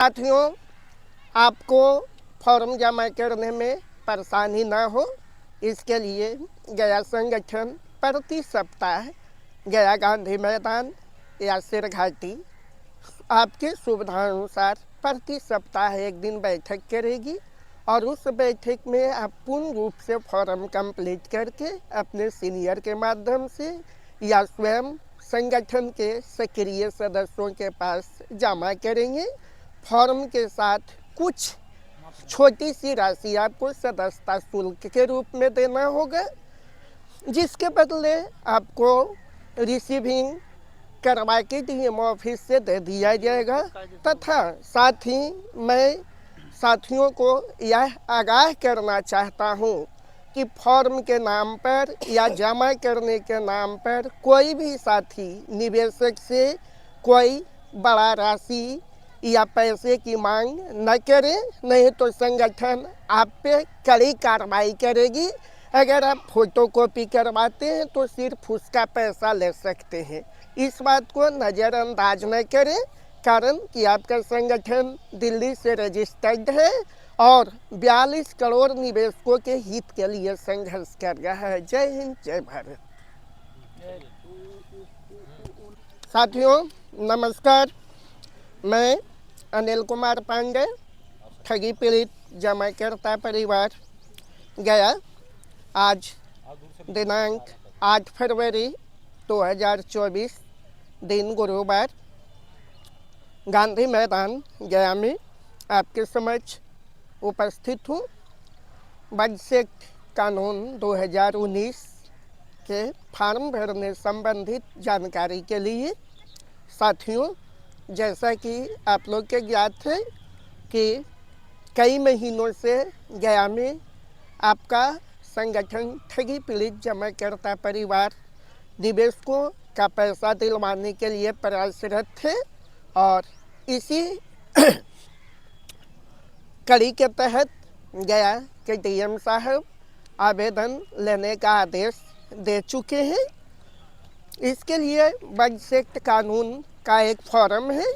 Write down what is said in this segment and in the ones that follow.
साथियों, आपको फॉर्म जमा करने में परेशानी ना हो, इसके लिए गया संगठन प्रति सप्ताह गया गांधी मैदान या सिर घाटी आपकी सुविधानुसार प्रति सप्ताह एक दिन बैठक करेगी और उस बैठक में आप पूर्ण रूप से फॉर्म कंप्लीट करके अपने सीनियर के माध्यम से या स्वयं संगठन के सक्रिय सदस्यों के पास जमा करेंगे। फॉर्म के साथ कुछ छोटी सी राशि आपको सदस्यता शुल्क के रूप में देना होगा, जिसके बदले आपको रिसीविंग करवा के डीएम ऑफिस से दे दिया जाएगा। तथा साथ ही मैं साथियों को यह आगाह करना चाहता हूँ कि फॉर्म के नाम पर या जमा करने के नाम पर कोई भी साथी निवेशक से कोई बड़ा राशि या पैसे की मांग न करें, नहीं तो संगठन आप पे कड़ी कार्रवाई करेगी। अगर आप फोटोकॉपी करवाते हैं तो सिर्फ उसका पैसा ले सकते हैं। इस बात को नज़रअंदाज न करें, कारण कि आपका संगठन दिल्ली से रजिस्टर्ड है और 42 करोड़ निवेशकों के हित के लिए संघर्ष कर रहा है। जय हिंद, जय भारत। साथियों नमस्कार, मैं अनिल कुमार पांडे, ठगी पीड़ित जमाकर्ता परिवार गया। आज दिनांक 8 फरवरी 2024 दिन गुरुवार गांधी मैदान गया में आपके समक्ष उपस्थित हूँ। बजट कानून 2019 के फॉर्म भरने संबंधित जानकारी के लिए साथियों, जैसा कि आप लोग के ज्ञात है कि कई महीनों से गया में आपका संगठन ठगी पीड़ित जमाकर्ता परिवार निवेशकों का पैसा दिलवाने के लिए प्रयासरत थे और इसी कड़ी के तहत गया के डीएम साहब आवेदन लेने का आदेश दे चुके हैं। इसके लिए बजट कानून का एक फॉर्म है।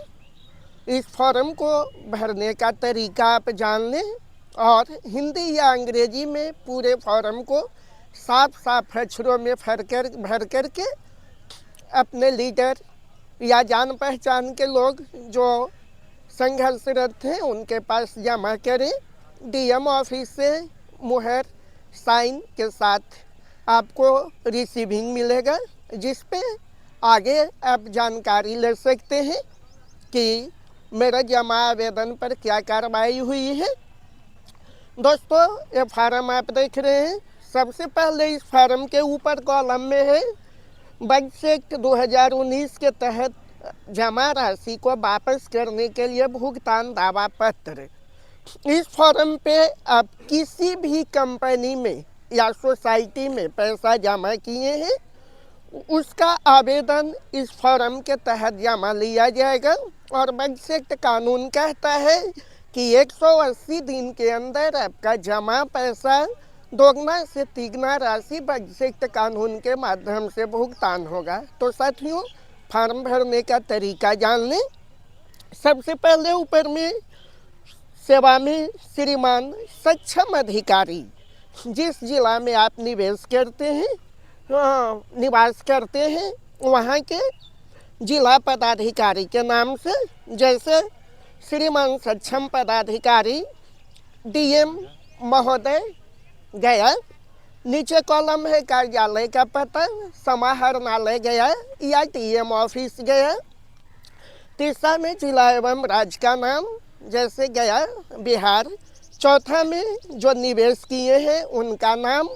इस फॉर्म को भरने का तरीका आप जान लें और हिंदी या अंग्रेजी में पूरे फॉर्म को साफ साफ अक्षरों में भर करके अपने लीडर या जान पहचान के लोग जो संघर्षरत हैं उनके पास जमा करें। डीएम ऑफिस से मुहर साइन के साथ आपको रिसीविंग मिलेगा, जिस पे आगे आप जानकारी ले सकते हैं कि मेरा जमा आवेदन पर क्या कार्रवाई हुई है। दोस्तों, ये फार्म आप देख रहे हैं। सबसे पहले इस फार्म के ऊपर कॉलम में है बजट 2019 के तहत जमा राशि को वापस करने के लिए भुगतान दावा पत्र। इस फॉर्म पे आप किसी भी कंपनी में या सोसाइटी में पैसा जमा किए हैं उसका आवेदन इस फॉर्म के तहत जमा लिया जाएगा। और बजट कानून कहता है कि 180 दिन के अंदर आपका जमा पैसा दोगुना से तिगुना राशि बजट कानून के माध्यम से भुगतान होगा। तो साथियों, फॉर्म भरने का तरीका जान लें। सबसे पहले ऊपर में सेवा में श्रीमान सक्षम अधिकारी, जिस जिला में आप निवेश करते हैं निवास करते हैं वहाँ के जिला पदाधिकारी के नाम से, जैसे श्रीमान सक्षम पदाधिकारी डीएम महोदय गया। नीचे कॉलम है कार्यालय का पता, समाहरणालय गया या डीएम ऑफिस गया। तीसरा में जिला एवं राज्य का नाम, जैसे गया बिहार। चौथा में जो निवेश किए हैं उनका नाम,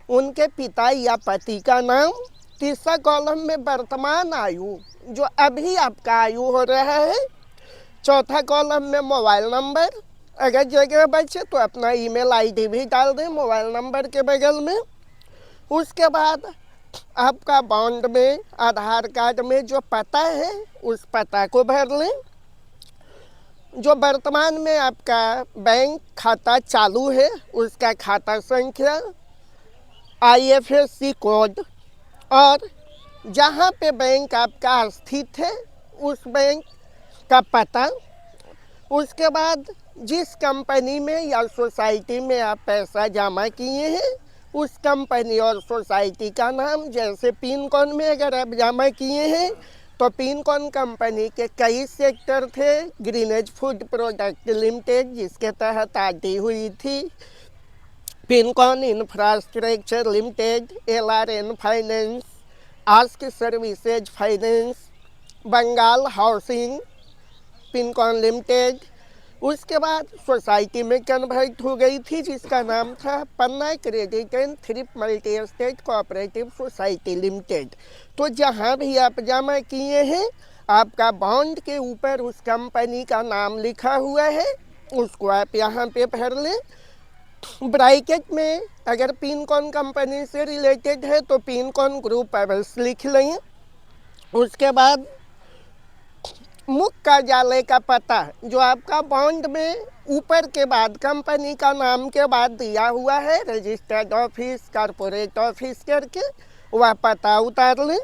उनके पिता या पति का नाम। तीसरा कॉलम में वर्तमान आयु, जो अभी आपका आयु हो रहा है। चौथा कॉलम में मोबाइल नंबर, अगर जगह बचे तो अपना ईमेल आईडी भी डाल दें मोबाइल नंबर के बगल में। उसके बाद आपका बॉन्ड में आधार कार्ड में जो पता है उस पता को भर लें। जो वर्तमान में आपका बैंक खाता चालू है उसका खाता संख्या, IFSC कोड और जहाँ पे बैंक आपका स्थित है उस बैंक का पता, उसके बाद जिस कंपनी में या सोसाइटी में आप पैसा जमा किए हैं उस कंपनी और सोसाइटी का नाम, जैसे पिनकॉन में अगर आप जमा किए हैं तो पिनकॉन कंपनी के कई सेक्टर थे। ग्रीनेज फूड प्रोडक्ट लिमिटेड जिसके तहत आती हुई थी, Pincon infrastructure limited, LRN finance, ask services finance, Bengal housing, Pincon limited. उसके बाद सोसाइटी में कन्वर्ट हो गई थी जिसका नाम था Panna credit and thrift multi estate cooperative society limited. तो जहाँ भी आप जमा किए हैं आपका बॉन्ड के ऊपर उस कंपनी का नाम लिखा हुआ है, उसको आप यहाँ पे भर लें। ब्रैकेट में अगर पिनकॉन कंपनी से रिलेटेड है तो पिनकॉन ग्रुप अवश्य लिख लें। उसके बाद मुख्य कार्यालय का पता जो आपका बॉन्ड में ऊपर के बाद कंपनी का नाम के बाद दिया हुआ है, रजिस्टर्ड ऑफिस, कॉर्पोरेट ऑफिस करके, वह पता उतार लें।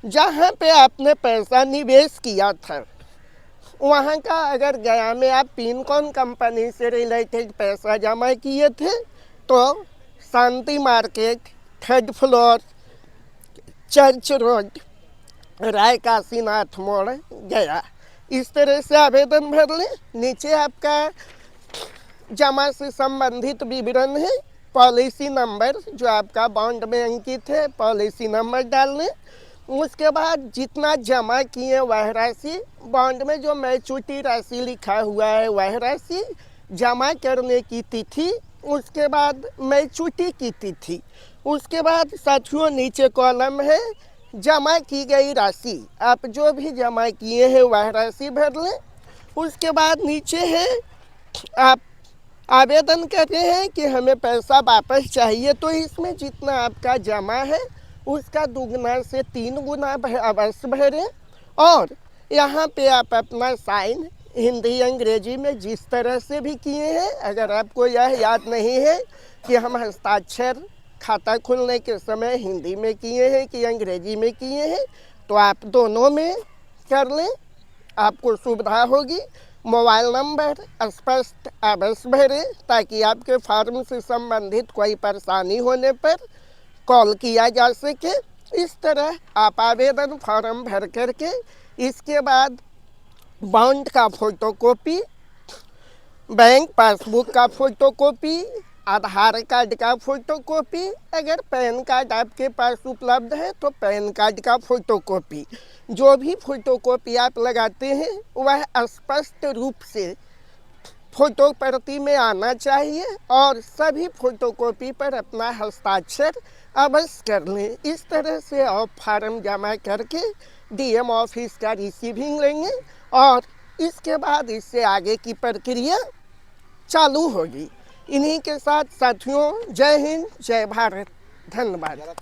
जहाँ पे आपने पैसा निवेश किया था वहाँ का, अगर गया में आप पिनकॉन कंपनी से रिलेटेड पैसा जमा किए थे तो Shanti market, 3rd floor, church road, Rai Kashinath मोड़, गया। इस तरह से आवेदन भर लें। नीचे आपका जमा से संबंधित विवरण है, पॉलिसी नंबर जो आपका बॉन्ड में अंकित है, पॉलिसी नंबर डाल लें। उसके बाद जितना जमा किए वह राशि, बॉन्ड में जो मैच्योरिटी राशि लिखा हुआ है वह राशि, जमा करने की तिथि, उसके बाद मैच्योरिटी की तिथि। उसके बाद साथियों नीचे कॉलम है जमा की गई राशि, आप जो भी जमा किए हैं वह राशि भर लें। उसके बाद नीचे है आप आवेदन करते हैं कि हमें पैसा वापस चाहिए, तो इसमें जितना आपका जमा है उसका 2 से 3 गुना अवश्य भरें। और यहाँ पे आप अपना साइन हिंदी अंग्रेजी में जिस तरह से भी किए हैं, अगर आपको यह याद नहीं है कि हम हस्ताक्षर खाता खुलने के समय हिंदी में किए हैं कि अंग्रेजी में किए हैं, तो आप दोनों में कर लें, आपको सुविधा होगी। मोबाइल नंबर स्पष्ट अवश्य भरें ताकि आपके फॉर्म से संबंधित कोई परेशानी होने पर कॉल किया जा सके। इस तरह आप आवेदन फॉर्म भर करके इसके बाद बॉन्ड का फोटोकॉपी, बैंक पासबुक का फोटोकॉपी, आधार कार्ड का फोटोकॉपी, अगर पैन कार्ड आपके पास उपलब्ध है तो पैन कार्ड का फोटोकॉपी, जो भी फोटोकॉपी आप लगाते हैं वह स्पष्ट रूप से फोटो प्रति में आना चाहिए और सभी फोटोकॉपी पर अपना हस्ताक्षर अवश्य कर लें। इस तरह से आप फार्म जमा करके DM ऑफिस का रिसीविंग लेंगे और इसके बाद इससे आगे की प्रक्रिया चालू होगी। इन्हीं के साथ साथियों, जय हिंद, जय भारत, धन्यवाद।